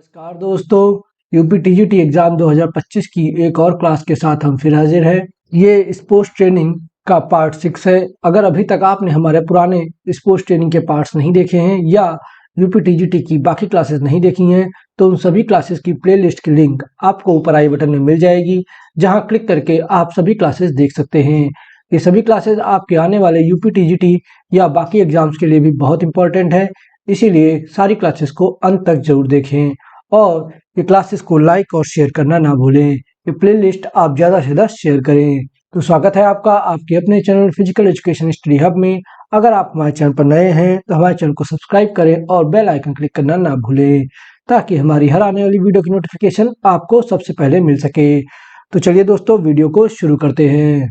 नमस्कार दोस्तों, UPTGT exam 2025 की एक और क्लास के साथ हम फिर हाजिर हैं। ये स्पोर्ट्स ट्रेनिंग का पार्ट 6 है। अगर अभी तक आपने हमारे पुराने स्पोर्ट्स ट्रेनिंग के पार्ट्स नहीं देखे हैं या यूपीटीजीटी की बाकी क्लासेस नहीं देखी हैं तो उन सभी क्लासेस की प्लेलिस्ट की लिंक आपको ऊपर आई बटन में मिल जाएगी, जहां क्लिक करके आप सभी क्लासेस देख सकते हैं। ये सभी क्लासेस आपके आने वाले यूपीटीजीटी या बाकी एग्जाम्स के लिए भी बहुत इंपॉर्टेंट है, इसीलिए सारी क्लासेस को अंत तक जरूर देखें और ये क्लासेस को लाइक और शेयर करना ना भूलें। ये प्लेलिस्ट आप ज़्यादा से ज़्यादा शेयर करें। तो स्वागत है आपका आपके अपने channel physical education study hub में। अगर आप हमारे चैनल पर नए हैं तो हमारे चैनल को सब्सक्राइब करें और बेल आइकन क्लिक करना ना भूलें, ताकि हमारी हर आने वाली वीडियो की नोटिफिकेशन आपको सबसे पहले मिल सके। तो चलिए दोस्तों, वीडियो को शुरू करते हैं।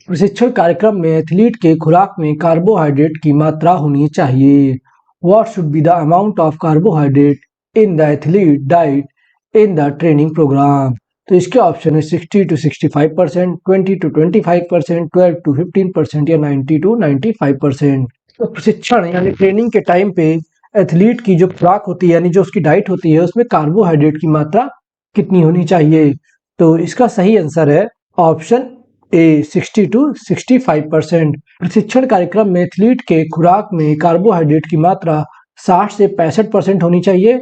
प्रशिक्षण कार्यक्रम में एथलीट के खुराक में कार्बोहाइड्रेट की मात्रा होनी चाहिए। What should be the amount of carbohydrate in the athlete diet in the training program? तो इसके ऑप्शन है 60 to 65%, 20 to 25%, 12 to 15% या 90 to 95%। तो प्रशिक्षण यानी ट्रेनिंग के टाइम पे एथलीट की जो खुराक होती है यानी जो उसकी डाइट होती है उसमें कार्बोहाइड्रेट की मात्रा कितनी होनी चाहिए? तो इसका सही आंसर है ऑप्शन ए 60 to 65%। प्रशिक्षण कार्यक्रम में एथलीट के खुराक में कार्बोहाइड्रेट की मात्रा 60 से 65% होनी चाहिए,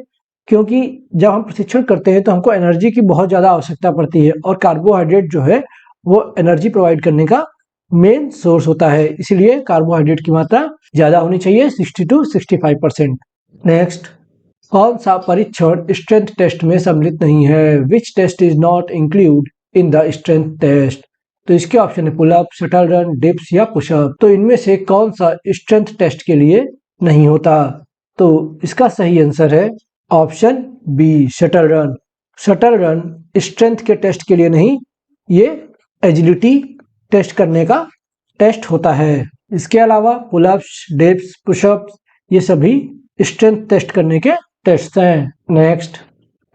क्योंकि जब हम प्रशिक्षण करते हैं तो हमको एनर्जी की बहुत ज़्यादा आवश्यकता पड़ती है और कार्बोहाइड्रेट जो है वो एनर्जी प्रोवाइड करने का मेन सोर्स होता है, इसलिए कार्बोहाइड्रेट की मात्रा ज़्यादा होनी चाहिए 60 to 65%। नेक्स्ट, कौन सा परीक्षण स्ट्रेंथ टेस्ट में सम्मिलित नहीं है? Which test is not include in the strength test? तो इसके ऑप्शन है पुलअप, शटल रन, डिप्स या पुशअप। तो इनमें से कौन सा स्ट्रेंथ टेस्ट के लिए नहीं होता? तो इसका सही आंसर है option B shuttle run. Shuttle run strength के टेस्ट के लिए नहीं, ये एजिलिटी टेस्ट करने का टेस्ट होता है। इसके अलावा पुलअप्स, डिप्स, पुशअप्स ये सभी स्ट्रेंथ टेस्ट करने के टेस्ट हैं। नेक्स्ट,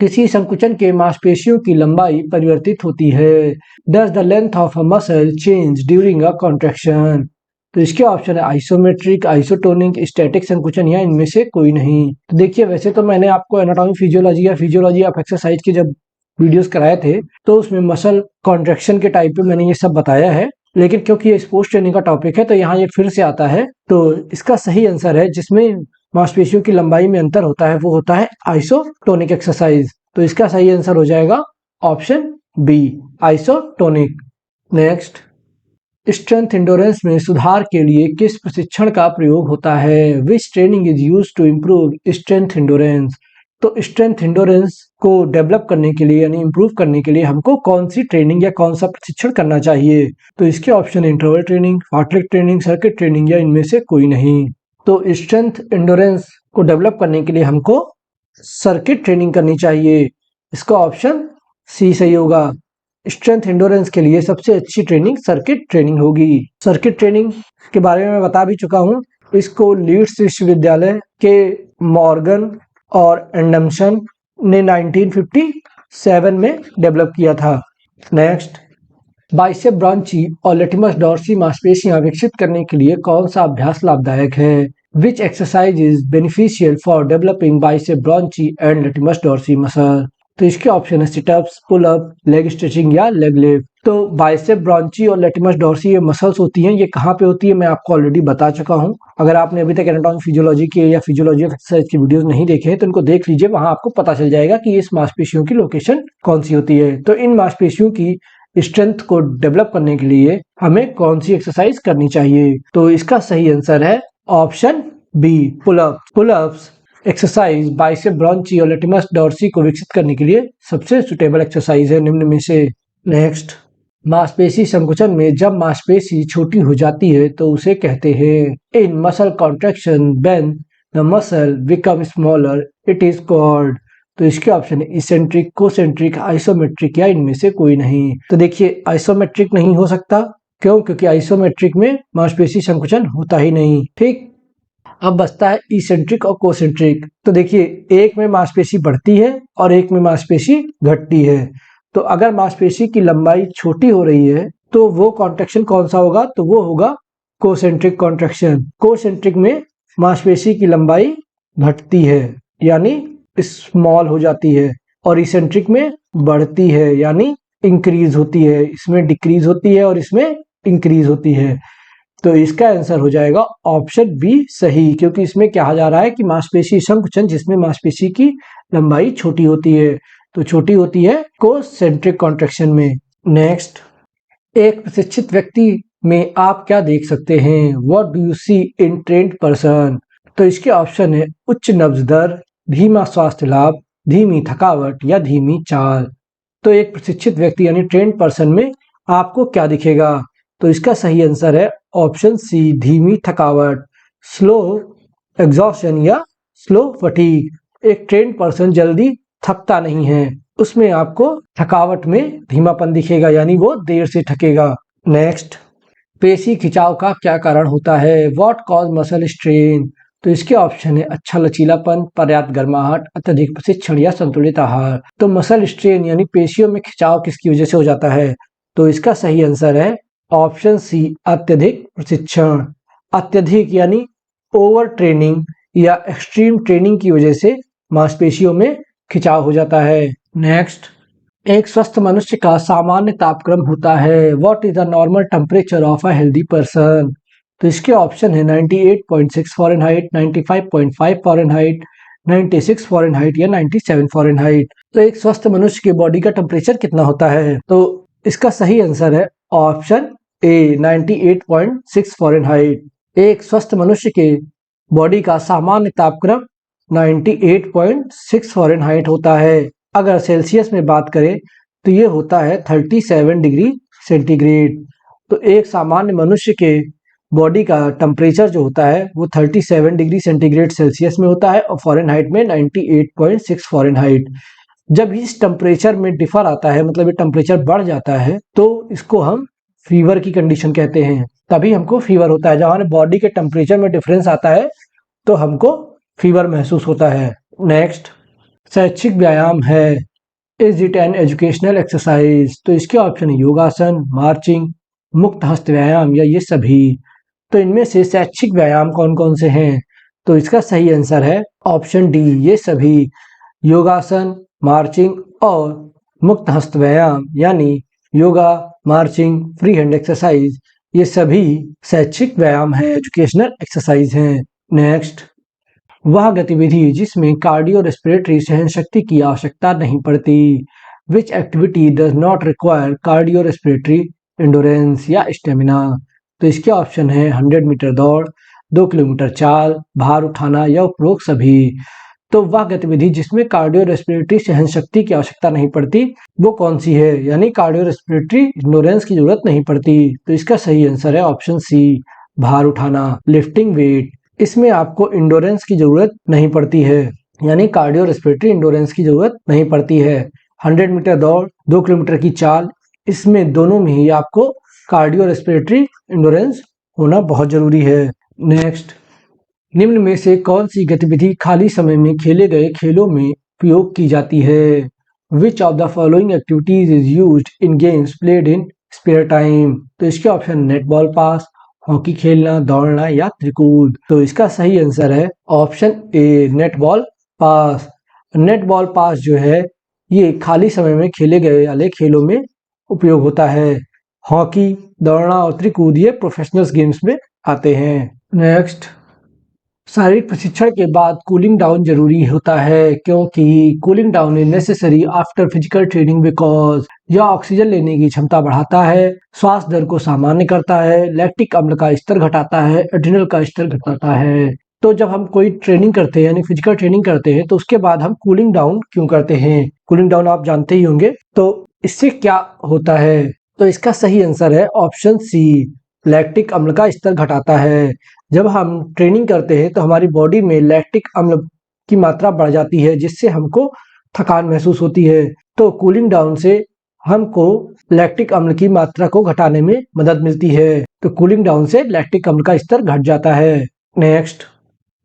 किसी संकुचन के मांसपेशियों की लंबाई परिवर्तित होती है। Does the length of a muscle change during a contraction? तो इसके ऑप्शन है आइसोमेट्रिक, आइसोटोनिक, स्टैटिक संकुचन या इनमें से कोई नहीं। तो देखिए, वैसे तो मैंने आपको एनाटॉमी फिजियोलॉजी या फिजियोलॉजी ऑफ एक्सरसाइज के जब वीडियोस कराए थे तो उसमें मसल कॉन्ट्रैक्शन के टाइप पे मैंने ये सब बताया है, लेकिन क्योंकि ये स्पोर्ट्स ट्रेनिंग का टॉपिक है तो यहाँ ये फिर से आता है। तो इसका सही आंसर है जिसमें मांसपेशियों की लंबाई में अंतर होता है वो होता है आइसोटोनिक एक्सरसाइज। तो इसका सही आंसर हो जाएगा option B isotonic. Next, strength endurance में सुधार के लिए किस प्रशिक्षण का प्रयोग होता है? Which training is used to improve strength endurance? तो स्ट्रेंथ एंडोरेंस को डेवलप करने के लिए यानी इम्प्रूव करने के लिए हमको कौन सी ट्रेनिंग या कौन सा प्रशिक्षण करना चाहिए? तो इसके option interval training, fartlek training, circuit training या इनमें से कोई नहीं। तो स्ट्रेंथ एंडोरेंस को डेवलप करने के लिए हमको सर्किट ट्रेनिंग करनी चाहिए। इसका ऑप्शन सी सही होगा। स्ट्रेंथ एंडोरेंस के लिए सबसे अच्छी ट्रेनिंग सर्किट ट्रेनिंग होगी। सर्किट ट्रेनिंग के बारे में मैं बता भी चुका हूँ। इसको लीड्स विश्वविद्यालय के मॉर्गन और एंडमसन ने 1957 में डेवलप किया था। नेक्स्ट, बाइसेप ब्रांची और लेटिमस डॉर्सी मांसपेशियां विकसित करने के लिए कौन सा अभ्यास लाभदायक है? Which exercise is beneficial for developing bicep brachii and latimus dorsi muscle? तो इसके ऑप्शन है सिटअप्स, पुलअप, लेग स्ट्रेचिंग या लेग लिफ्ट। तो बाइसेप ब्रांची और लेटिमस डॉर्सी ये मसल्स होती हैं, ये कहाँ पे होती है मैं आपको ऑलरेडी बता चुका हूँ। अगर आपने अभी तक एनाटॉमी फिजियोलॉजी के या फिजियोलॉजी ऑफ एक्सरसाइज की वीडियोस नहीं देखे हैं तो इनको देख लीजिए, वहां आपको पता चल जाएगा कि इस मांसपेशियों की लोकेशन कौन सी होती है। तो इन मांसपेशियों की स्ट्रेंथ को डेवलप करने के लिए हमें कौन सी एक्सरसाइज करनी चाहिए? तो इसका सही आंसर है option B pullups. Pullups exercise bicep brachii और लेटिमस डॉर्सी को विकसित करने के लिए सबसे सुटेबल एक्सरसाइज है निम्न में से। नेक्स्ट, मांसपेशी संकुचन में जब मांसपेशी छोटी हो जाती है तो उसे कहते हैं in muscle contraction when the muscle become smaller it is called. तो इसके ऑप्शन है इसेंट्रिक, कोसेंट्रिक, आइसोमेट्रिक या इनमें से कोई नहीं। तो देखिए, आइसोमेट्रिक नहीं हो सकता। क्यों? क्योंकि आइसोमेट्रिक में मांसपेशी संकुचन होता ही नहीं। ठीक, अब बचता है इसेंट्रिक और कोसेंट्रिक। तो देखिए, एक में मांसपेशी बढ़ती है और एक में मांसपेशी घटती है। तो अगर मांसपेशी की लंबाई छोटी हो रही है तो वो कॉन्ट्रैक्शन कौन सा होगा? तो वो होगा कोसेंट्रिक कॉन्ट्रैक्शन। कोसेंट्रिक में मांसपेशी की लंबाई घटती है, यानी स्मॉल हो जाती है और इसेंट्रिक में बढ़ती है यानी इंक्रीज होती है, इसमें डिक्रीज होती है और इसमें इंक्रीज होती है। तो इसका आंसर हो जाएगा ऑप्शन बी सही, क्योंकि इसमें कहा जा रहा है कि मांसपेशी संकुचन जिसमें मांसपेशी की लंबाई छोटी होती है, तो छोटी होती है कोसेंट्रिक कॉन्ट्रैक्शन में। नेक्स्ट, एक प्रशिक्षित व्यक्ति में आप क्या देख सकते हैं? What do you see in trained person? तो इसके ऑप्शन है उच्च नब्ज दर, धीमा स्वास्थ्य लाभ, धीमी थकावट या धीमी चाल। तो एक प्रशिक्षित व्यक्ति यानी ट्रेन्ड पर्सन में आपको क्या दिखेगा? तो इसका सही आंसर है ऑप्शन सी, धीमी थकावट, स्लो एग्जॉशन या स्लो फटीग। एक ट्रेन्ड पर्सन जल्दी थकता नहीं है, उसमें आपको थकावट में धीमापन दिखेगा यानी वो देर से थकेगा। नेक्स्ट, पेशी खिंचाव का क्या कारण होता है? What cause muscle strain? तो इसके ऑप्शन है अच्छा लचीलापन, पर्याप्त गर्माहट, अत्यधिक प्रशिक्षण या संतुलित आहार। तो मसल स्ट्रेन यानी पेशियों में खिंचाव किसकी वजह से हो जाता है? तो इसका सही आंसर है ऑप्शन सी, अत्यधिक प्रशिक्षण। अत्यधिक यानी ओवर ट्रेनिंग या एक्सट्रीम ट्रेनिंग की वजह से मांसपेशियों में खिंचाव हो जाता है। नेक्स्ट, एक स्वस्थ मनुष्य का सामान्य तापक्रम होता है। What is the normal temperature of a healthy person? तो इसके ऑप्शन है 98.6 फ़ारेनहाइट, 95.5 फ़ारेनहाइट, 96 फ़ारेनहाइट या 97 फ़ारेनहाइट। तो एक स्वस्थ मनुष्य के बॉडी का टेम्परेचर कितना होता है? तो इसका सही आंसर है ऑप्शन ए, 98.6 फ़ारेनहाइट। एक स्वस्थ मनुष्य के बॉडी का सामान्य तापक्रम 98.6 फ़ारेनहाइट होता है। अगर सेल्सियस में बात करें तो ये होता है 37 डिग्री सेंटीग्रेड। तो एक सामान्य मनुष्य के बॉडी का टेम्परेचर जो होता है वो 37 डिग्री सेंटीग्रेड सेल्सियस में होता है और फ़ारेनहाइट में 98.6 फ़ारेनहाइट। जब इस टेम्परेचर में डिफर आता है, मतलब ये टेम्परेचर बढ़ जाता है, तो इसको हम फीवर की कंडीशन कहते हैं। तभी हमको फीवर होता है, जब हमारे बॉडी के टेम्परेचर में डिफरेंस आता है तो हमको फीवर महसूस होता है। नेक्स्ट, शैक्षिक व्यायाम है, is it an educational exercise? तो इसके ऑप्शन है योगासन, मार्चिंग, मुक्त हस्त व्यायाम या ये सभी। तो इनमें से शैक्षिक व्यायाम कौन कौन से हैं? तो इसका सही आंसर है ऑप्शन डी, ये सभी। योगासन, मार्चिंग और मुक्त हस्त व्यायाम यानी yoga, marching, free hand exercise, ये सभी शैक्षिक व्यायाम है, एजुकेशनल एक्सरसाइज हैं। नेक्स्ट, वह गतिविधि जिसमें कार्डियो रेस्पिरेटरी सहनशक्ति की आवश्यकता नहीं पड़ती। Which activity does not require cardio respiratory endurance या स्टेमिना? तो इसके ऑप्शन है 100 मीटर दौड़, 2 किलोमीटर चाल, भार उठाना या उपरोक्त सभी। तो वह गतिविधि जिसमें कार्डियो रेस्पिरेटरी सहनशक्ति की आवश्यकता नहीं पड़ती वो कौन सी है? यानी कार्डियो रेस्पिरेटरी एंडोरेंस की जरूरत नहीं पड़ती। तो इसका सही आंसर है ऑप्शन सी, भार उठाना, लिफ्टिंग वेट। इसमें आपको इंडोरेंस की जरूरत नहीं पड़ती है, यानी कार्डियो रेस्पिरेटरी इंडोरेंस की जरूरत नहीं पड़ती है। 100 मीटर दौड़, 2 किलोमीटर की चाल, इसमें दोनों में ही आपको कार्डियो रेस्पिरेटरी इंडोरेंस होना बहुत जरूरी है। नेक्स्ट, निम्न में से कौन सी गतिविधि खाली समय में खेले गए खेलों में उपयोग की जाती है? Which of the following activities is used in games played in spare time? तो इसके ऑप्शन नेटबॉल पास, हॉकी खेलना, दौड़ना या त्रिकूद। तो इसका सही आंसर है option A, netball pass. Netball pass जो है ये खाली समय में खेले गए वाले खेलों में उपयोग होता है। हॉकी, दौड़ना और त्रिकूद ये प्रोफेशनल गेम्स में आते हैं। नेक्स्ट, शारीरिक प्रशिक्षण के बाद कूलिंग डाउन जरूरी होता है क्योंकि cooling down is necessary after physical training because यह ऑक्सीजन लेने की क्षमता बढ़ाता है, श्वास दर को सामान्य करता है, लैक्टिक अम्ल का स्तर घटाता है, एड्रिनल का स्तर घटाता है। तो जब हम कोई ट्रेनिंग करते हैं यानी फिजिकल ट्रेनिंग करते हैं तो उसके बाद हम कूलिंग डाउन क्यों करते हैं? कूलिंग डाउन आप जानते ही होंगे, तो इससे क्या होता है? तो इसका सही आंसर है ऑप्शन सी, लैक्टिक अम्ल का स्तर घटाता है। जब हम ट्रेनिंग करते हैं तो हमारी बॉडी में लैक्टिक अम्ल की मात्रा बढ़ जाती है जिससे हमको थकान महसूस होती है। तो कूलिंग डाउन से हमको लैक्टिक अम्ल की मात्रा को घटाने में मदद मिलती है। तो कूलिंग डाउन से लैक्टिक अम्ल का स्तर घट जाता है। नेक्स्ट,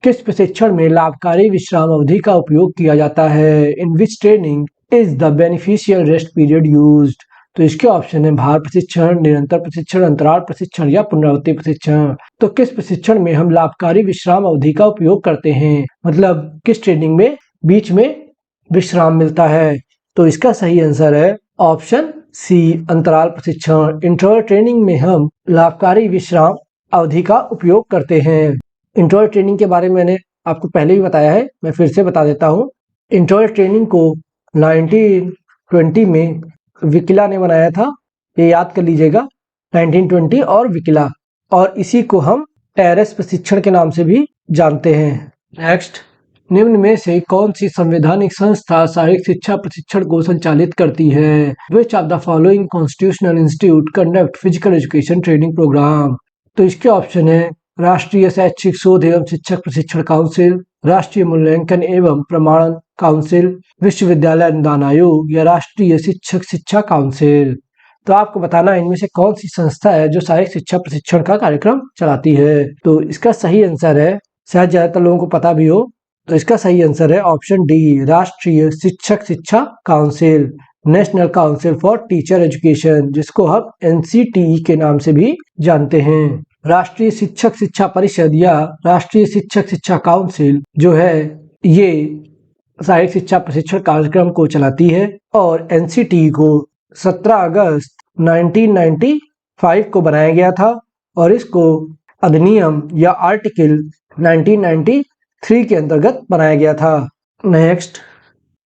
किस प्रशिक्षण में लाभकारी विश्राम अवधि का उपयोग किया जाता है? In which training is the beneficial rest period used? तो इसके ऑप्शन है भार प्रशिक्षण, निरंतर प्रशिक्षण, अंतराल प्रशिक्षण या पुनरावृत्ति प्रशिक्षण। तो किस प्रशिक्षण में हम लाभकारी विश्राम अवधि का उपयोग करते हैं? मतलब किस ट्रेनिंग में बीच में विश्राम मिलता है। तो इसका सही आंसर है ऑप्शन सी, अंतराल प्रशिक्षण। इंटरवल ट्रेनिंग में हम लाभकारी विश्राम अवधि का उपयोग करते हैं। इंटरवल ट्रेनिंग के बारे में मैंने आपको पहले भी बताया है, मैं फिर से बता देता हूँ। इंटरवल ट्रेनिंग को 1920 में विकिला ने बनाया था, ये याद कर लीजिएगा, 1920 और विकिला, और इसी को हम टेरेस प्रशिक्षण के नाम से भी जानते हैं। नेक्स्ट, निम्न में से कौन सी संवैधानिक संस्था सहायक शिक्षा प्रशिक्षण को संचालित करती है? Which of the following constitutional institute conduct physical education training program? तो इसके ऑप्शन है राष्ट्रीय शैक्षिक शोध एवं शिक्षक प्रशिक्षण काउंसिल, राष्ट्रीय मूल्यांकन एवं प्रमाणन काउंसिल, विश्वविद्यालय अनुदान आयोग या राष्ट्रीय शिक्षक शिक्षा काउंसिल। तो आपको बताना है इनमें से कौन सी संस्था है जो सहायक शिक्षा प्रशिक्षण का कार्यक्रम चलाती है। तो इसका सही आंसर है, शायद ज्यादातर लोगों को पता भी हो, तो इसका सही आंसर है ऑप्शन डी, राष्ट्रीय शिक्षक शिक्षा council, national council for teacher education, जिसको हम NCTE के नाम से भी जानते हैं। राष्ट्रीय शिक्षक शिक्षा परिषद या राष्ट्रीय शिक्षक शिक्षा काउंसिल जो है, ये सहायक शिक्षा प्रशिक्षण कार्यक्रम को चलाती है और NCTE को 17 अगस्त 1995 को बनाया गया था और इसको अधिनियम या आर्टिकल 1993 के अंतर्गत बनाया गया था। नेक्स्ट,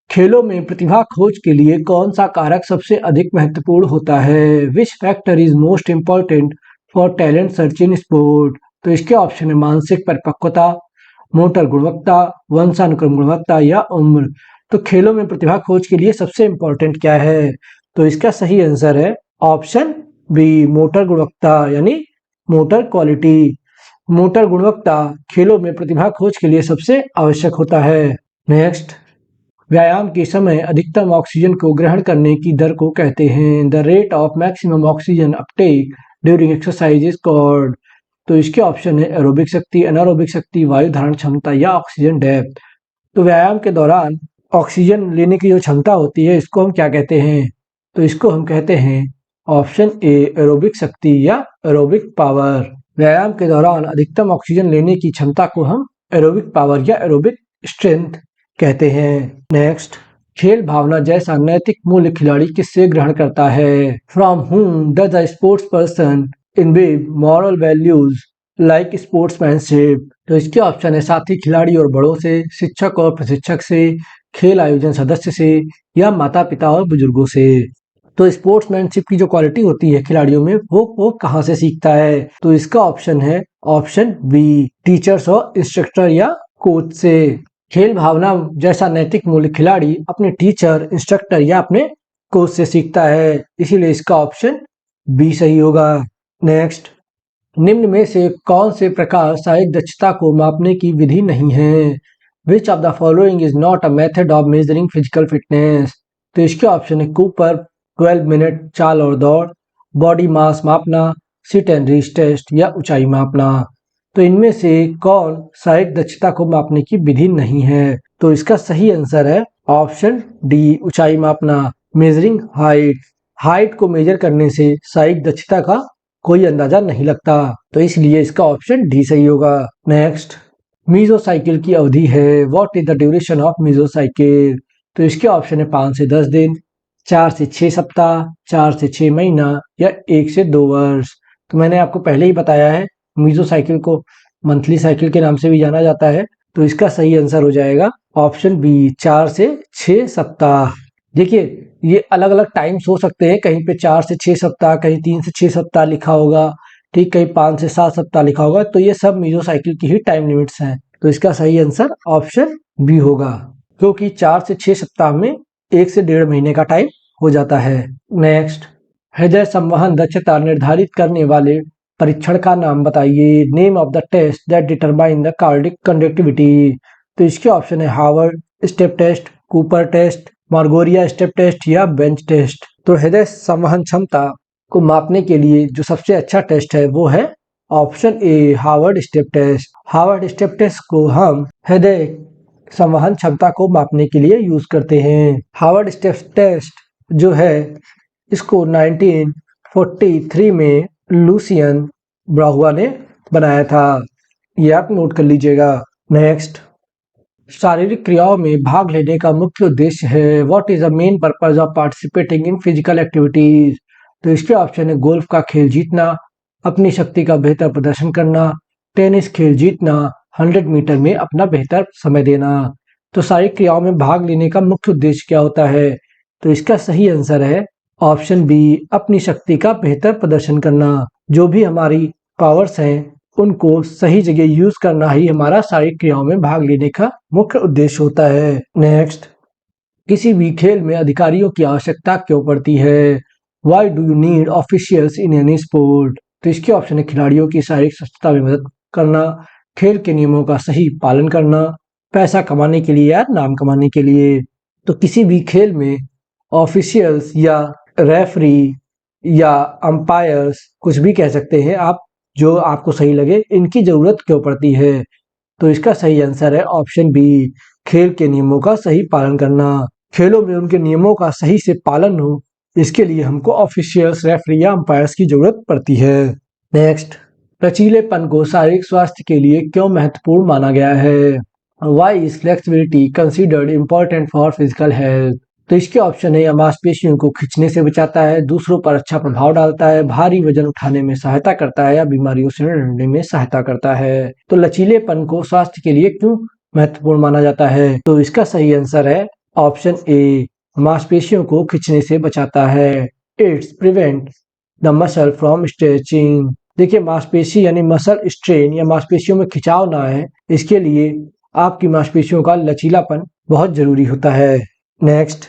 खेलों में प्रतिभा खोज के लिए कौन सा कारक सबसे अधिक महत्वपूर्ण होता है? Which factor is most important for talent search in sport? तो इसके ऑप्शन है मानसिक परिपक्वता, मोटर गुणवत्ता, वंशानुक्रम गुणवत्ता या उम्र। तो खेलों में प्रतिभा खोज के लिए सबसे इम्पोर्टेंट क्या है? तो इसका सही आंसर है ऑप्शन बी, मोटर गुणवत्ता, यानी मोटर क्वालिटी। मोटर गुणवत्ता खेलों में प्रतिभा खोज के लिए सबसे आवश्यक होता है। नेक्स्ट, व्यायाम के समय अधिकतम ऑक्सीजन को ग्रहण करने की दर को कहते हैं? The rate of maximum oxygen Uptake during exercise is called. तो इसके ऑप्शन है एरोबिक शक्ति, अनारोबिक शक्ति, वायु धारण क्षमता या ऑक्सीजन डेप्थ। तो व्यायाम के दौरान ऑक्सीजन लेने की जो क्षमता होती है, इसको हम क्या कहते हैं? तो इसको हम कहते हैं ऑप्शन ए, एरोबिक शक्ति या एरोबिक पावर। व्यायाम के दौरान अधिकतम ऑक्सीजन लेने की क्षमता को हम एरोबिक पावर या एरोबिक स्ट्रेंथ कहते हैं। नेक्स्ट, खेल भावना जैसा नैतिक मूल्य खिलाड़ी किससे ग्रहण करता है? From whom does a sports person imbibe moral values like sportsmanship? तो इसके ऑप्शन है साथी खिलाड़ी और बड़ों से, शिक्षक और प्रशिक्षक से, खेल आयोजन सदस्य से या माता पिता और बुजुर्गों से। तो स्पोर्ट्समैनशिप की जो क्वालिटी होती है खिलाड़ियों में, वो कहाँ से सीखता है? तो इसका ऑप्शन है ऑप्शन बी, टीचर्स और इंस्ट्रक्टर या कोच से। खेल भावना जैसा नैतिक मूल्य खिलाड़ी अपने टीचर, इंस्ट्रक्टर या अपने कोच से सीखता है, इसीलिए इसका ऑप्शन बी सही होगा। नेक्स्ट, निम्न में से कौन से प्रकार शारीरिक दक्षता को मापने की विधि नहीं है? Which of the following is not a method of measuring physical fitness? तो इसके ऑप्शन है कूपर 12 मिनट चाल और दौड़, बॉडी मास मापना, सिट एंड रीच टेस्ट या ऊंचाई मापना। तो इनमें से कौन शारीरिक दक्षता को मापने की विधि नहीं है? तो इसका सही आंसर है ऑप्शन डी, ऊंचाई मापना, मेजरिंग हाइट। हाइट को मेजर करने से शारीरिक दक्षता का कोई अंदाजा नहीं लगता, तो इसलिए इसका ऑप्शन डी सही होगा। नेक्स्ट, मीजोसाइकिल की अवधि है, what is the duration of mesocycle? तो इसके ऑप्शन है 5 से 10 दिन, 4 से 6 सप्ताह, 4 से 6 महीना या 1 से 2 वर्ष। तो मैंने आपको पहले ही बताया है, मीजोसाइकिल को मंथली साइकिल के नाम से भी जाना जाता है, तो इसका सही आंसर हो जाएगा ऑप्शन बी, 4 से 6 सप्ताह। देखिए, ये अलग अलग टाइम्स हो सकते हैं, कहीं पे 4 से 6 सप्ताह, कहीं 3 से 6 सप्ताह लिखा होगा, ठीक, कहीं 5 से 7 सप्ताह लिखा होगा, तो ये सब मीजोसाइकिल की ही टाइम लिमिट्स हैं। तो इसका सही आंसर ऑप्शन बी होगा, क्योंकि 4 से 6 सप्ताह में 1 से 1.5 महीने का टाइम हो जाता है। नेक्स्ट, हृदय संवहन दक्षता निर्धारित करने वाले परीक्षण का नाम बताइए? Name of the test that determine the cardiac conductivity. तो इसके ऑप्शन है Harvard step test, Cooper test, Margaria step test या बेंच टेस्ट। तो हृदय संवहन क्षमता को मापने के लिए जो सबसे अच्छा टेस्ट है वो है option A, Harvard step test. Harvard step test को हम हृदय संवहन क्षमता को मापने के लिए यूज करते हैं। हार्वर्ड स्टेप टेस्ट जो है, इसको 1943 में लुसियन ब्राहुआ ने बनाया था, ये आप नोट कर लीजिएगा। नेक्स्ट, शारीरिक क्रियाओं में भाग लेने का मुख्य उद्देश्य है। What is the main purpose of participating in physical activities? तो इसके ऑप्शन है गोल्फ का खेल जीतना, अपनी शक्ति का बेहतर प्रदर्शन करना, टेनिस खेल जीतना, 100 मीटर में अपना बेहतर समय देना। तो शारीरिक क्रियाओं में भाग लेने का मुख्य उद्देश्य क्या होता है? तो इसका सही आंसर है ऑप्शन बी, अपनी शक्ति का बेहतर प्रदर्शन करना। जो भी हमारी पावर्स हैं उनको सही जगह यूज करना ही हमारा शारीरिक क्रियाओं में भाग लेने का मुख्य उद्देश्य होता है। नेक्स्ट, किसी भी खेल में अधिकारियों की आवश्यकता क्यों पड़ती है? Why do you need officials in any sport? तो इसके ऑप्शन है खिलाड़ियों की शारीरिक सुस्थता में मदद करना, खेल के नियमों का सही पालन करना, पैसा कमाने के लिए या नाम कमाने के लिए। तो किसी भी खेल में ऑफिशियल्स या रेफरी या अंपायर्स, कुछ भी कह सकते हैं आप, जो आपको सही लगे, इनकी जरूरत क्यों पड़ती है? तो इसका सही आंसर है ऑप्शन बी, खेल के नियमों का सही पालन करना। खेलों में उनके नियमों का सही से पालन हो, इसके लिए हमको ऑफिशियल्स, रेफरी या अंपायर्स की जरूरत पड़ती है। नेक्स्ट, लचीलेपन को शारीरिक स्वास्थ्य के लिए क्यों महत्वपूर्ण माना गया है? Why is flexibility considered important for physical health? तो इसके ऑप्शन है, मांसपेशियों को खींचने से बचाता है, दूसरों पर अच्छा प्रभाव डालता है, भारी वजन उठाने में सहायता करता है या बीमारियों से लड़ने में सहायता करता है। तो लचीलेपन को स्वास्थ्य के लिए क्यों महत्वपूर्ण माना जाता है? तो इसका सही आंसर है ऑप्शन ए, मांसपेशियों को खींचने से बचाता है। It's prevent the muscle from stretching. देखिए, मांसपेशी यानी मसल स्ट्रेन या मांसपेशियों में खिंचाव ना आए, इसके लिए आपकी मांसपेशियों का लचीलापन बहुत जरूरी होता है। नेक्स्ट,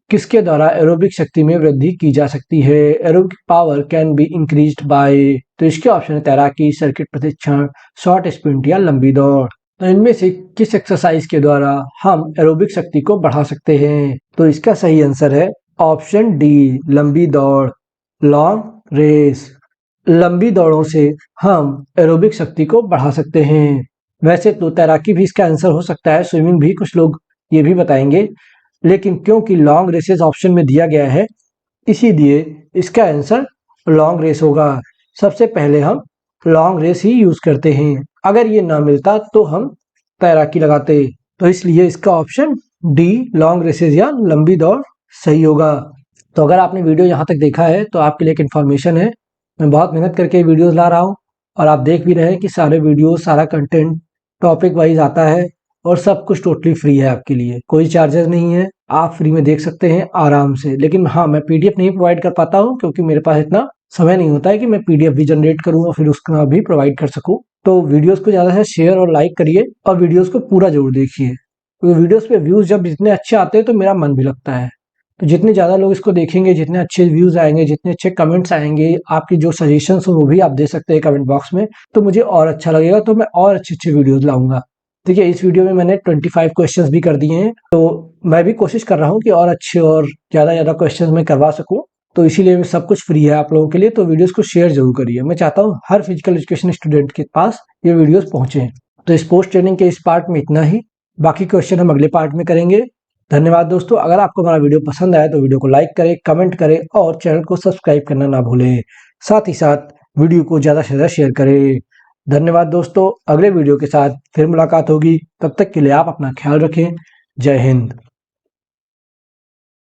किसके द्वारा एरोबिक शक्ति में वृद्धि की जा सकती है? Aerobic power can be increased by. तो इसके ऑप्शन है तैराकी, सर्किट प्रशिक्षण, शॉर्ट स्प्रिंट या लंबी दौड़। तो इनमें से किस एक्सरसाइज के द्वारा हम एरोबिक शक्ति को बढ़ा सकते हैं? तो इसका सही आंसर है ऑप्शन डी, लंबी दौड़, लॉन्ग रेस। लंबी दौड़ों से हम एरोबिक शक्ति को बढ़ा सकते हैं। वैसे तो तैराकी भी इसका आंसर हो सकता है, स्विमिंग भी कुछ लोग ये भी बताएंगे, लेकिन क्योंकि लॉन्ग रेसेस ऑप्शन में दिया गया है, इसीलिए इसका आंसर लॉन्ग रेस होगा। सबसे पहले हम लॉन्ग रेस ही यूज करते हैं, अगर ये ना मिलता तो हम तैराकी लगाते। तो इसलिए इसका ऑप्शन डी, लॉन्ग रेसेस या लंबी दौड़ सही होगा। तो अगर आपने वीडियो यहाँ तक देखा है तो आपके लिए एक इन्फॉर्मेशन है, मैं बहुत मेहनत करके वीडियोस ला रहा हूँ और आप देख भी रहे हैं कि सारे वीडियो, सारा कंटेंट टॉपिक वाइज आता है और सब कुछ टोटली फ्री है आपके लिए, कोई चार्जेस नहीं है, आप फ्री में देख सकते हैं आराम से। लेकिन हाँ, मैं पीडीएफ नहीं प्रोवाइड कर पाता हूँ क्योंकि मेरे पास इतना समय नहीं होता है कि मैं पीडीएफ भी जनरेट करूँ और फिर उसका भी प्रोवाइड कर सकूँ। तो वीडियोस को ज़्यादा से शेयर और लाइक करिए और वीडियोस को पूरा जरूर देखिए, क्योंकि वीडियोस पे व्यूज़ जब जितने अच्छे आते हैं तो मेरा मन भी लगता है। तो जितने ज़्यादा लोग इसको देखेंगे, जितने अच्छे व्यूज़ आएंगे, जितने अच्छे कमेंट्स आएंगे, आपकी जो सजेशंस हो वो भी आप दे सकते हैं कमेंट बॉक्स में, तो मुझे और अच्छा लगेगा, तो मैं और अच्छे वीडियोज़ लाऊंगा। देखिए, इस वीडियो में मैंने 25 क्वेश्चंस भी कर दिए हैं, तो मैं भी कोशिश कर रहा हूँ कि और अच्छे और ज़्यादा क्वेश्चंस मैं करवा सकूँ। तो इसीलिए सब कुछ फ्री है आप लोगों के लिए, तो वीडियोस को शेयर जरूर करिए। मैं चाहता हूँ हर फिजिकल एजुकेशन स्टूडेंट के पास ये वीडियोस पहुँचे। तो स्पोर्ट्स ट्रेनिंग के इस पार्ट में इतना ही, बाकी क्वेश्चन हम अगले पार्ट में करेंगे। धन्यवाद दोस्तों। अगर आपको हमारा वीडियो पसंद आया तो वीडियो को लाइक करें, कमेंट करें और चैनल को सब्सक्राइब करना ना भूलें। साथ ही साथ वीडियो को ज़्यादा से ज़्यादा शेयर करें। धन्यवाद दोस्तों, अगले वीडियो के साथ फिर मुलाकात होगी, तब तक के लिए आप अपना ख्याल रखें। जय हिंद।